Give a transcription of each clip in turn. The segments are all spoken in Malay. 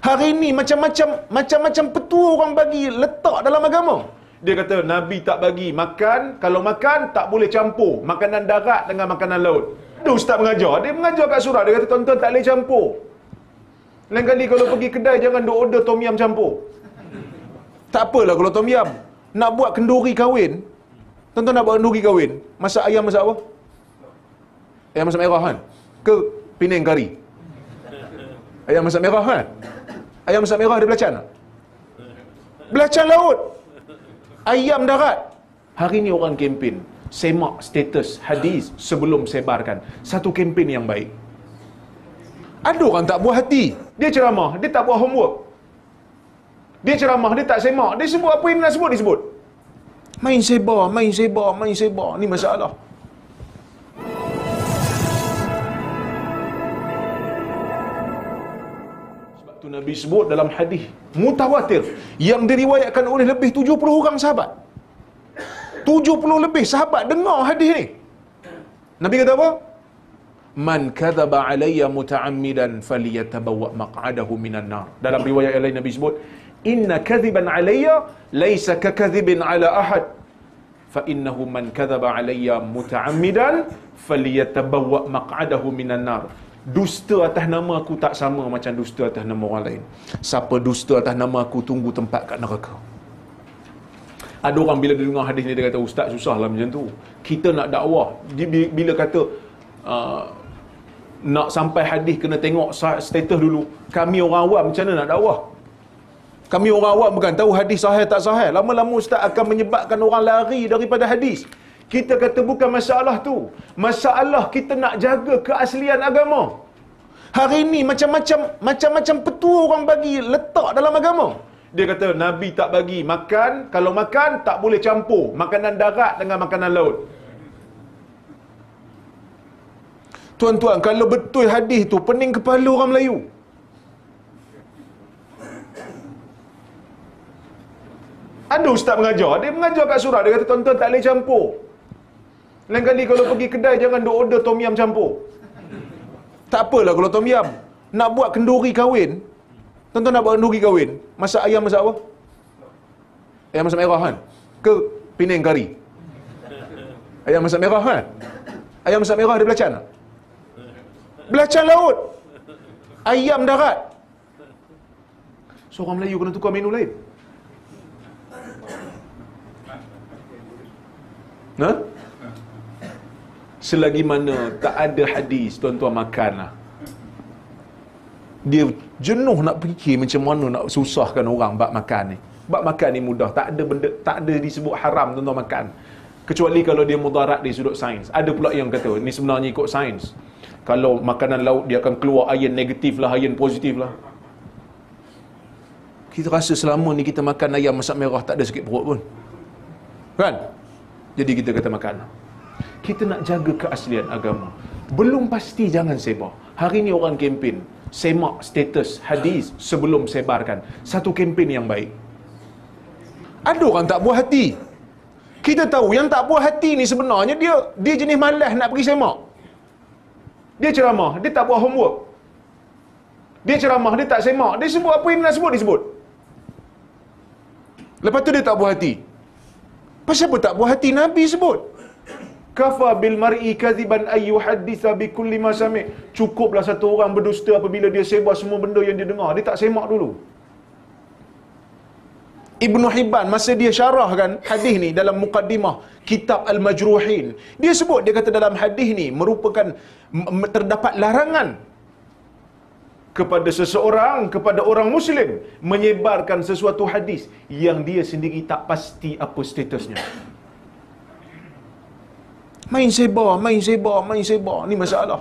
Hari ini macam-macam petua orang bagi letak dalam agama. Dia kata Nabi tak bagi makan, kalau makan tak boleh campur makanan darat dengan makanan laut. Dia ustaz mengajar, dia mengajar kat surau, dia kata tuan-tuan tak boleh campur. Lain kali kalau pergi kedai jangan duk order tom yum campur. Tak apalah kalau tom yum. Nak buat kenduri kahwin, tuan-tuan nak buat kenduri kahwin, masak ayam masak apa? Ayam masak merah kan? Ke Penang kari? Ayam masak merah kan? Ayam masak merah ada belacan tak? Belacan laut. Ayam darat. Hari ni orang kempen semak status hadis sebelum sebarkan. Satu kempen yang baik. Ada orang tak buat hati. Dia ceramah, dia tak buat homework. Dia ceramah, dia tak semak. Dia sebut apa yang nak sebut, dia sebut. Main sebar. Ni masalah. Sebab tu Nabi sebut dalam hadis mutawatir yang diriwayatkan oleh lebih 70 orang sahabat. 70 lebih sahabat dengar hadis ni. Nabi kata apa? Man kadzaba alayya muta'ammidan falyatabawwa maq'adahu minan nar. Dalam riwayat yang lain Nabi sebut, inna kadhiban alayya laysa kakadhibin ala ahad. Fa innahu man kadzaba alayya muta'ammidan falyatabawwa maq'adahu minan nar. Dusta atas nama aku tak sama macam dusta atas nama orang lain. Siapa dusta atas nama aku, tunggu tempat kat neraka. Ada orang bila dia dengar hadis ni dia kata, ustaz susahlah macam tu. Kita nak dakwah, bila kata nak sampai hadis kena tengok status dulu. Kami orang awam macam mana nak dakwah? Kami orang awam bukan tahu hadis sahih tak sahih. Lama-lama ustaz akan menyebabkan orang lari daripada hadis. Kita kata bukan masalah tu. Masalah kita nak jaga keaslian agama. Hari ini macam-macam petua orang bagi letak dalam agama. Dia kata Nabi tak bagi makan, kalau makan tak boleh campur makanan darat dengan makanan laut. Tuan-tuan, kalau betul hadis tu pening kepala orang Melayu. Ada ustaz mengajar, dia mengajar kat surau, dia kata tuan-tuan tak boleh campur. Lain kali kalau pergi kedai jangan duk order tom yum campur. Tak apalah kalau tom yum. Nak buat kenduri kahwin, tuan-tuan nak buat kenduri kahwin, masak ayam masak apa? Ayam masak merah kan? Ke Penang kari? Ayam masak merah kan? Ayam masak merah ada belacan tak? Belacan laut. Ayam darat. So orang Melayu kena tukar menu lain. Nah? Selagi mana tak ada hadis, tuan-tuan makanlah. Dia jenuh nak fikir macam mana nak susahkan orang bab makan ni. Bab makan ni mudah, tak ada benda, tak ada disebut haram tuan-tuan makan. Kecuali kalau dia mudarat dari sudut sains. Ada pula yang kata ni sebenarnya ikut sains. Kalau makanan laut dia akan keluar ion negatif lah, ion positif lah. Kita rasa selama ni kita makan ayam masak merah tak ada sakit perut pun. Kan? Jadi kita kata makan. Kita nak jaga keaslian agama. Belum pasti jangan sebar. Hari ni orang kempen semak status hadis sebelum sebarkan. Satu kempen yang baik. Ada orang tak buat hati. Kita tahu yang tak buat hati ni sebenarnya dia jenis malas nak pergi semak. Dia ceramah, dia tak buat homework. Dia ceramah, dia tak semak. Dia sebut apa yang nak sebut, dia sebut. Lepas tu dia tak buat hati. Pasal apa tak buat hati? Nabi sebut. Kafa bil mar'i kadhiban ay yuhaddisa bi kulli ma sami'. Cukuplah satu orang berdusta apabila dia sebar semua benda yang dia dengar. Dia tak semak dulu. Ibnu Hibban masa dia syarahkan hadis ni dalam muqaddimah kitab Al-Majruhin, dia sebut, dia kata dalam hadis ni merupakan terdapat larangan kepada seseorang, kepada orang muslim menyebarkan sesuatu hadis yang dia sendiri tak pasti apa statusnya. Main sebar. Ni masalah.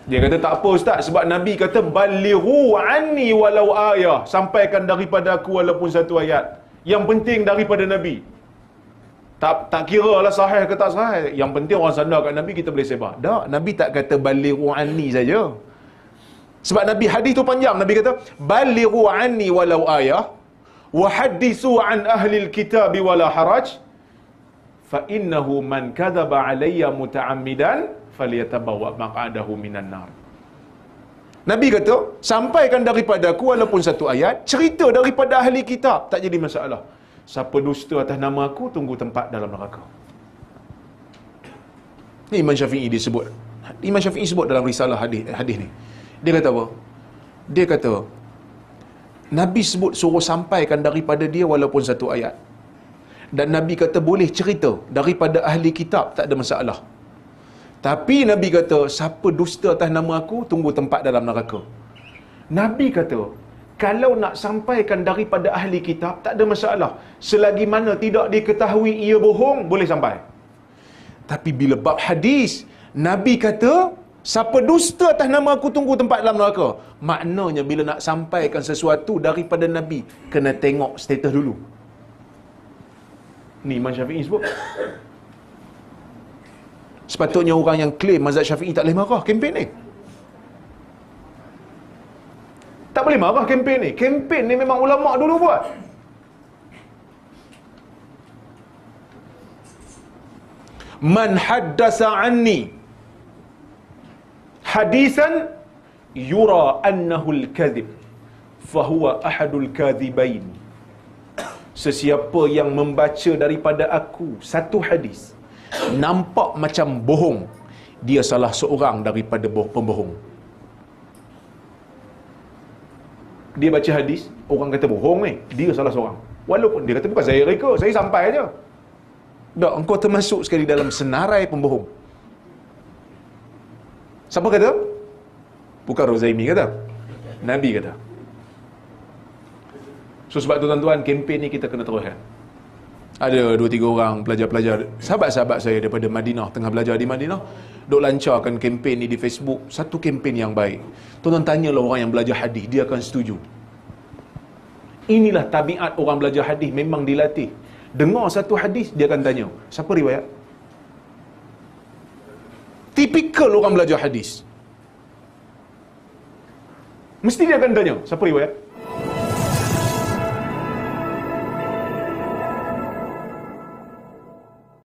Dia kata tak apa ustaz, sebab Nabi kata balighu anni walau ayah, sampaikan daripada aku walaupun satu ayat. Yang penting daripada Nabi. Tak kira lah sahih ke tak sahih. Yang penting orang sandar kat Nabi, kita boleh sebar. Tak, Nabi tak kata balighu anni saja. Sebab Nabi hadis tu panjang. Nabi kata balighu anni walau ayah wa hadithu an ahli alkitab wala haraj fa innahu man kadzaba alayya muta'ammidan falyatabawwa maq'adahu minan nar. Nabi kata, sampaikan daripada aku walaupun satu ayat, cerita daripada ahli kitab, tak jadi masalah. Siapa dusta atas nama aku, tunggu tempat dalam neraka. Ni Imam Syafi'i disebut. Imam Syafi'i sebut dalam risalah hadis ni. Dia kata apa? Dia kata, Nabi sebut suruh sampaikan daripada dia walaupun satu ayat. Dan Nabi kata boleh cerita daripada ahli kitab, tak ada masalah. Tapi Nabi kata, siapa dusta atas nama aku, tunggu tempat dalam neraka. Nabi kata, kalau nak sampaikan daripada ahli kitab, tak ada masalah. Selagi mana tidak diketahui ia bohong, boleh sampai. Tapi bila bab hadis, Nabi kata, siapa dusta atas nama aku, tunggu tempat dalam neraka. Maknanya bila nak sampaikan sesuatu daripada Nabi, kena tengok status dulu. Ni Imam Syafi'i sebut. Sepatutnya orang yang claim mazhab Syafi'i tak boleh marah kempen ni. Tak boleh marah kempen ni. Kempen ni memang ulama' dulu buat. Man haddasa anni hadisan yura annahu al-kadhib fahuwa ahadul kadhibain. Sesiapa yang membaca daripada aku satu hadis nampak macam bohong, dia salah seorang daripada pembohong. Dia baca hadis, orang kata bohong ni, dia salah seorang. Walaupun dia kata bukan saya reka, saya sampai aja. Tak, engkau termasuk sekali dalam senarai pembohong. Siapa kata? Bukan Rozaimi kata. Nabi kata. So sebab tu tuan-tuan, kempen ni kita kena teruskan. Ada 2-3 orang pelajar-pelajar, sahabat-sahabat saya daripada Madinah, tengah belajar di Madinah, duk lancarkan kempen ni di Facebook. Satu kempen yang baik. Tuan-tuan tanyalah orang yang belajar hadis, dia akan setuju. Inilah tabiat orang belajar hadis, memang dilatih. Dengar satu hadis, dia akan tanya, siapa riwayat? Tipikal orang belajar hadis. Mesti dia akan tanya, siapa riwayat?